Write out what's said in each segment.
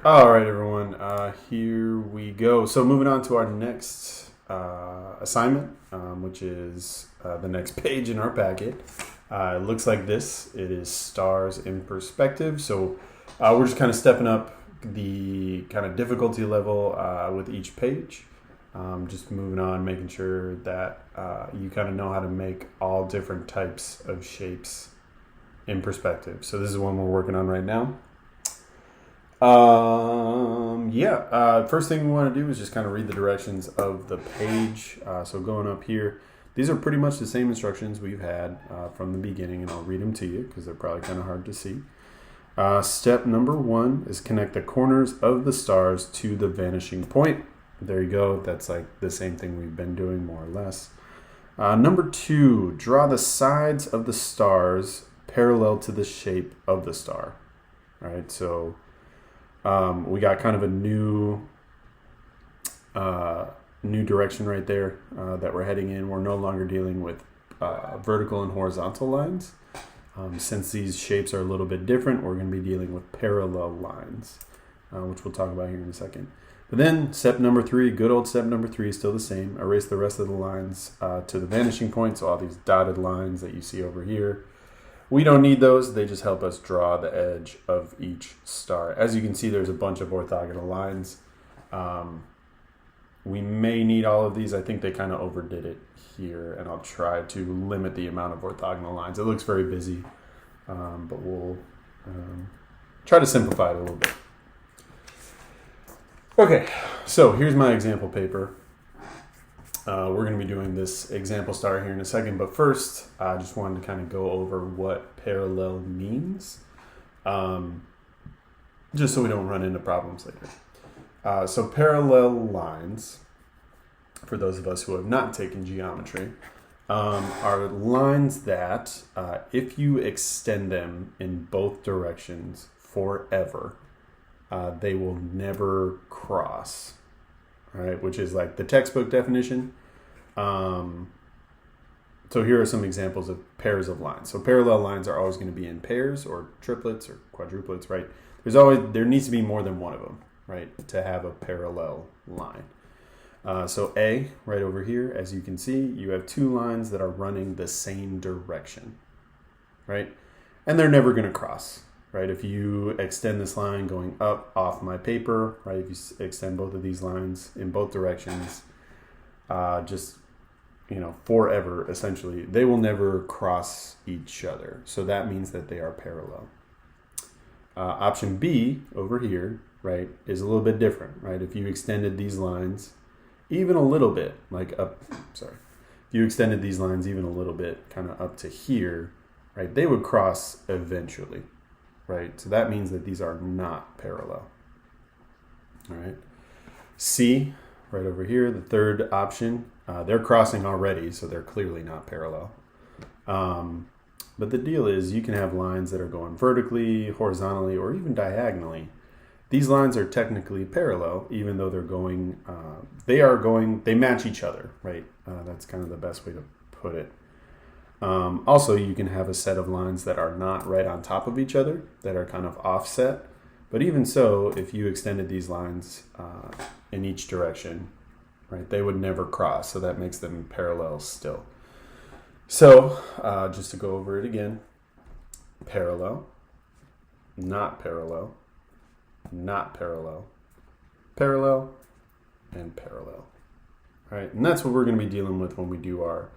All right, everyone. Here we go. So moving on to our next assignment, which is the next page in our packet. It looks like this. It is stars in perspective. So we're just kind of stepping up the kind of difficulty level with each page. Just moving on, making sure that you kind of know how to make all different types of shapes in perspective. So this is one we're working on right now. First thing we want to do is just kind of read the directions of the page. So going up here, these are pretty much the same instructions we've had from the beginning, and I'll read them to you because they're probably kind of hard to see. Step number 1 is connect the corners of the stars to the vanishing point. There you go. That's like the same thing we've been doing more or less. Number 2, draw the sides of the stars parallel to the shape of the star. All right, so we got kind of a new direction right there that we're heading in. We're no longer dealing with vertical and horizontal lines. Since these shapes are a little bit different, we're going to be dealing with parallel lines, which we'll talk about here in a second. But then step number 3, good old step number 3 is still the same. Erase the rest of the lines to the vanishing point. So all these dotted lines that you see over here, we don't need those. They just help us draw the edge of each star. As you can see, there's a bunch of orthogonal lines. We may need all of these. I think they kind of overdid it here, and I'll try to limit the amount of orthogonal lines. It looks very busy, but we'll try to simplify it a little bit. Okay, so here's my example paper. We're going to be doing this example star here in a second, but first I just wanted to kind of go over what parallel means, just so we don't run into problems later. So parallel lines, for those of us who have not taken geometry, are lines that if you extend them in both directions forever, they will never cross. Right, which is like the textbook definition. So here are some examples of pairs of lines. So parallel lines are always going to be in pairs or triplets or quadruplets, right? There needs to be more than one of them, right, to have a parallel line. So A, right over here, as you can see, you have two lines that are running the same direction, right? And they're never going to cross. Right, if you extend this line going up off my paper, right, if you extend both of these lines in both directions, forever, essentially, they will never cross each other. So that means that they are parallel. Option B over here, right, is a little bit different, right? If you extended these lines even a little bit, if you extended these lines even a little bit, kind of up to here, right, they would cross eventually. Right, so that means that these are not parallel. All right. C, right over here, the third option, they're crossing already, so they're clearly not parallel. But the deal is you can have lines that are going vertically, horizontally, or even diagonally. These lines are technically parallel, even though they match each other, right? That's kind of the best way to put it. Also, you can have a set of lines that are not right on top of each other, that are kind of offset. But even so, if you extended these lines in each direction, right, they would never cross. So that makes them parallel still. So just to go over it again, parallel, not parallel, not parallel, parallel, and parallel. All right, and that's what we're going to be dealing with when we do our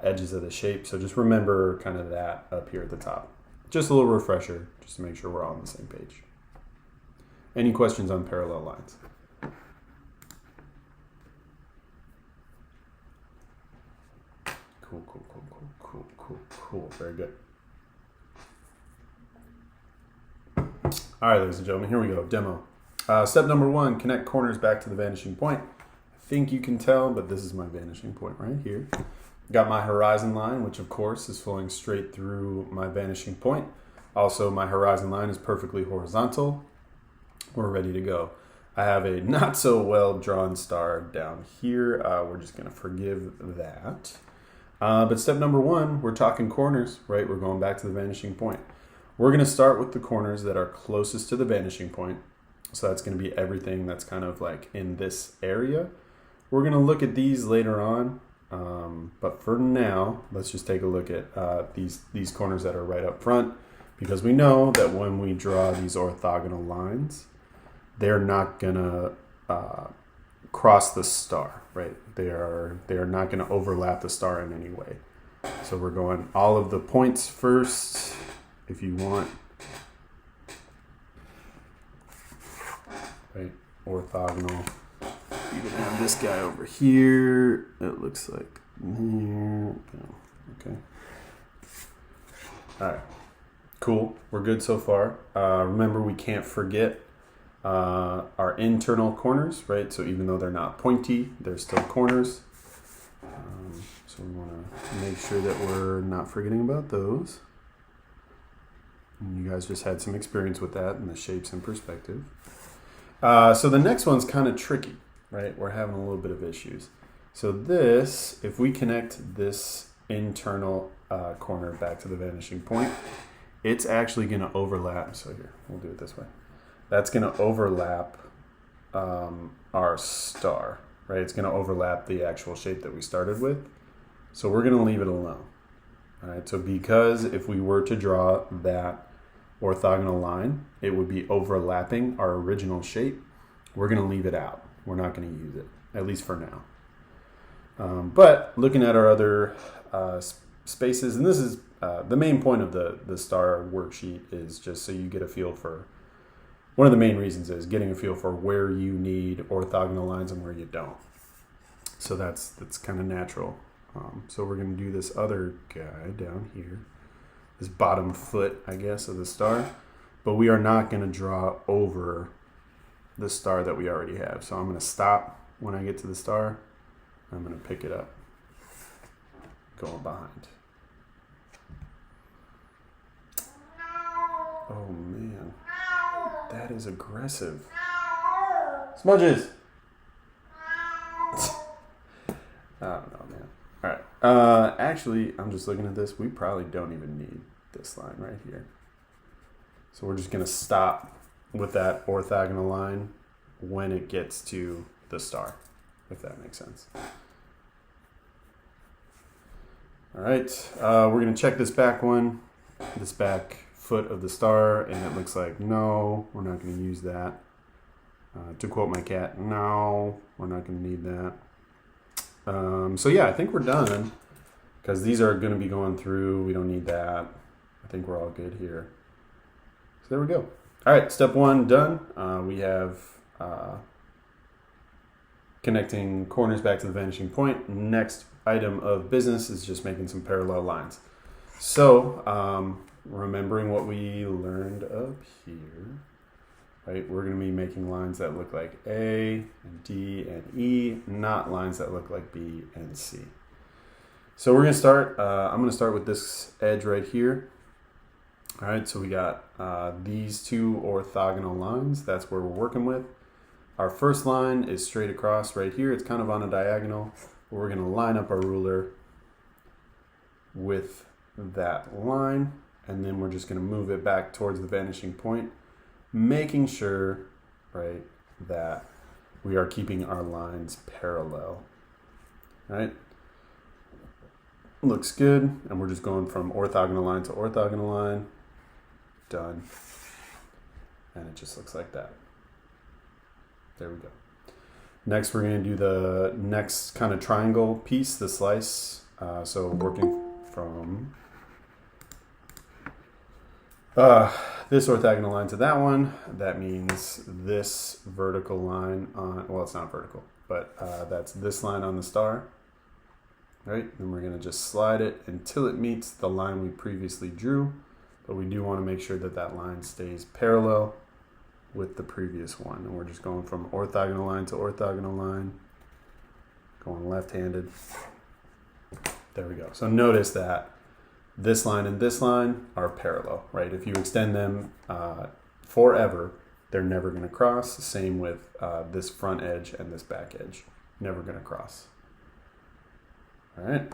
edges of the shape. So just remember kind of that up here at the top. Just a little refresher, just to make sure we're all on the same page. Any questions on parallel lines? Cool. Very good. All right, ladies and gentlemen, here we go. Demo. Step number 1, connect corners back to the vanishing point. I think you can tell, but this is my vanishing point right here. Got my horizon line, which of course is flowing straight through my vanishing point. Also, my horizon line is perfectly horizontal. We're ready to go. I have a not so well drawn star down here. We're just going to forgive that. But step number 1, we're talking corners, right? We're going back to the vanishing point. We're going to start with the corners that are closest to the vanishing point. So that's going to be everything that's kind of like in this area. We're going to look at these later on. But for now, let's just take a look at these corners that are right up front, because we know that when we draw these orthogonal lines, they're not going to cross the star, right? They are not going to overlap the star in any way. So we're going all of the points first, if you want. Right, orthogonal. You can have this guy over here. It looks like here. Okay. All right. Cool. We're good so far. Remember, we can't forget our internal corners, right? So even though they're not pointy, they're still corners. So we want to make sure that we're not forgetting about those. And you guys just had some experience with that and the shapes and perspective. So the next one's kind of tricky, right? We're having a little bit of issues. So this, if we connect this internal corner back to the vanishing point, it's actually going to overlap. So here, we'll do it this way. That's going to overlap our star, right? It's going to overlap the actual shape that we started with. So we're going to leave it alone. All right. So because if we were to draw that orthogonal line, it would be overlapping our original shape. We're going to leave it out. We're not going to use it, at least for now. But looking at our other spaces, and this is the main point of the star worksheet, is just so you get a feel for, one of the main reasons is getting a feel for where you need orthogonal lines and where you don't. So that's kind of natural. So we're going to do this other guy down here, this bottom foot, I guess, of the star, but we are not going to draw over the star that we already have. So I'm going to stop when I get to the star. I'm going to pick it up, going behind. Oh man, that is aggressive. Smudges. I don't know, man. All right. Actually, I'm just looking at this. We probably don't even need this line right here. So we're just going to stop with that orthogonal line when it gets to the star, if that makes sense. All right. We're going to check this back one, this back foot of the star, and it looks like, no, we're not going to use that. To quote my cat, no, we're not going to need that. So yeah, I think we're done, because these are going to be going through. We don't need that. I think we're all good here. So there we go. All right, step one done. We have connecting corners back to the vanishing point. Next item of business is just making some parallel lines. So remembering what we learned up here, right? We're going to be making lines that look like A and D and E, not lines that look like B and C. So we're going to start, I'm going to start with this edge right here. All right, so we got these two orthogonal lines. That's where we're working with. Our first line is straight across right here. It's kind of on a diagonal. We're going to line up our ruler with that line, and then we're just going to move it back towards the vanishing point, making sure, right, that we are keeping our lines parallel. All right, looks good, and we're just going from orthogonal line to orthogonal line. Done. And it just looks like that. There we go. Next, we're going to do the next kind of triangle piece, the slice. So working from this orthogonal line to that one, that means this vertical line on, well, it's not vertical, but that's this line on the star. Right? Then we're going to just slide it until it meets the line we previously drew. But we do want to make sure that that line stays parallel with the previous one. And we're just going from orthogonal line to orthogonal line, going left-handed. There we go. So notice that this line and this line are parallel, right? If you extend them forever, they're never going to cross. Same with this front edge and this back edge. Never going to cross. All right.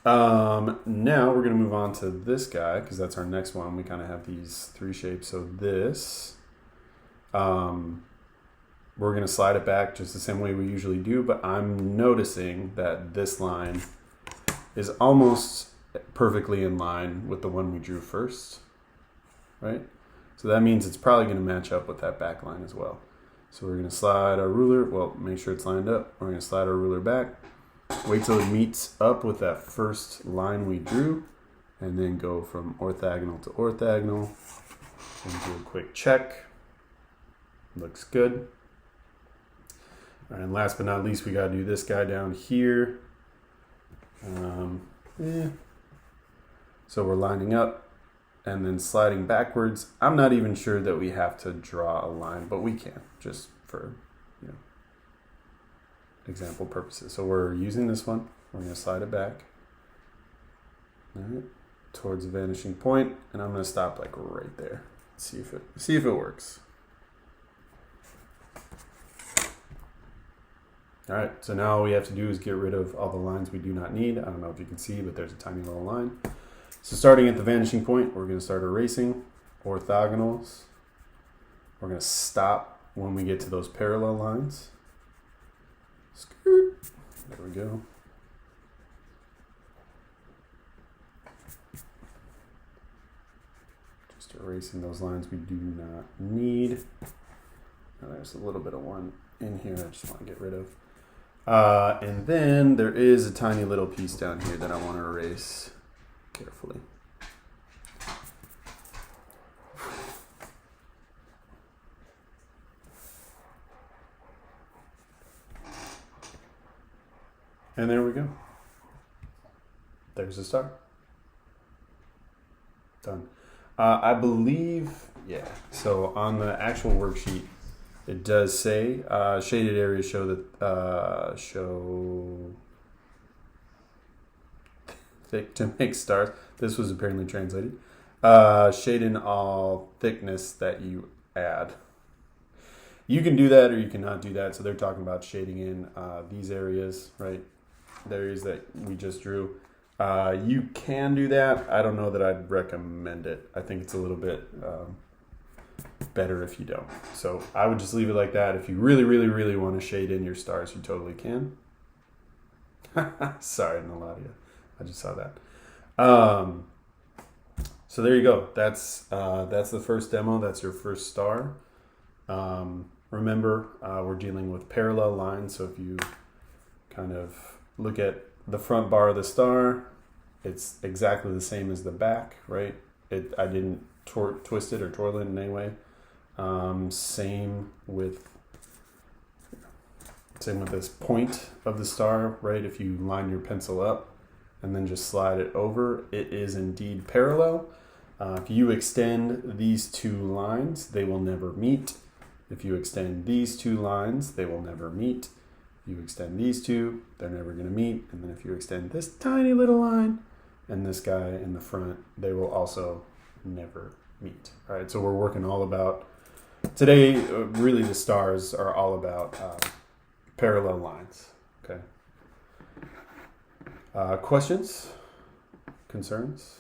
Now we're going to move on to this guy, because that's our next one. We kind of have these three shapes. So this We're going to slide it back just the same way we usually do, but I'm noticing that this line is almost perfectly in line with the one we drew first, right? So that means it's probably going to match up with that back line as well. So we're going to slide our ruler, well, make sure it's lined up. We're going to slide our ruler back, wait till it meets up with that first line we drew, and then go from orthogonal to orthogonal, and do a quick check. Looks good. All right, and last but not least, we got to do this guy down here. So we're lining up and then sliding backwards. I'm not even sure that we have to draw a line, but we can, just for example purposes. So we're using this one. We're going to slide it back, all right, towards the vanishing point, and I'm going to stop like right there. See if it works. All right, so now all we have to do is get rid of all the lines we do not need. I don't know if you can see, but there's a tiny little line. So starting at the vanishing point, we're going to start erasing orthogonals. We're going to stop when we get to those parallel lines. Skirt. There we go. Just erasing those lines we do not need. Now there's a little bit of one in here I just want to get rid of. And then there is a tiny little piece down here that I want to erase carefully. And there we go. There's the star. Done. I believe, yeah. So on the actual worksheet, it does say shaded areas show that show thick to make stars. This was apparently translated. Shade in all thickness that you add. You can do that or you cannot do that. So they're talking about shading in these areas, right? The areas that we just drew. You can do that. I don't know that I'd recommend it. I think it's a little bit better if you don't. So I would just leave it like that. If you really, really, really want to shade in your stars, you totally can. Sorry, Naladia. I just saw that. So there you go. That's the first demo. That's your first star. Remember, we're dealing with parallel lines. So if you kind of look at the front bar of the star, it's exactly the same as the back, right? I didn't twist it or twirl it in any way. Same with this point of the star, right? If you line your pencil up and then just slide it over, it is indeed parallel. If you extend these two lines, they will never meet. If you extend these two lines, they will never meet. If you extend these two, they're never going to meet. And then if you extend this tiny little line and this guy in the front, they will also never meet. All right, so we're working all about, today, really the stars are all about parallel lines, okay? Questions? Concerns?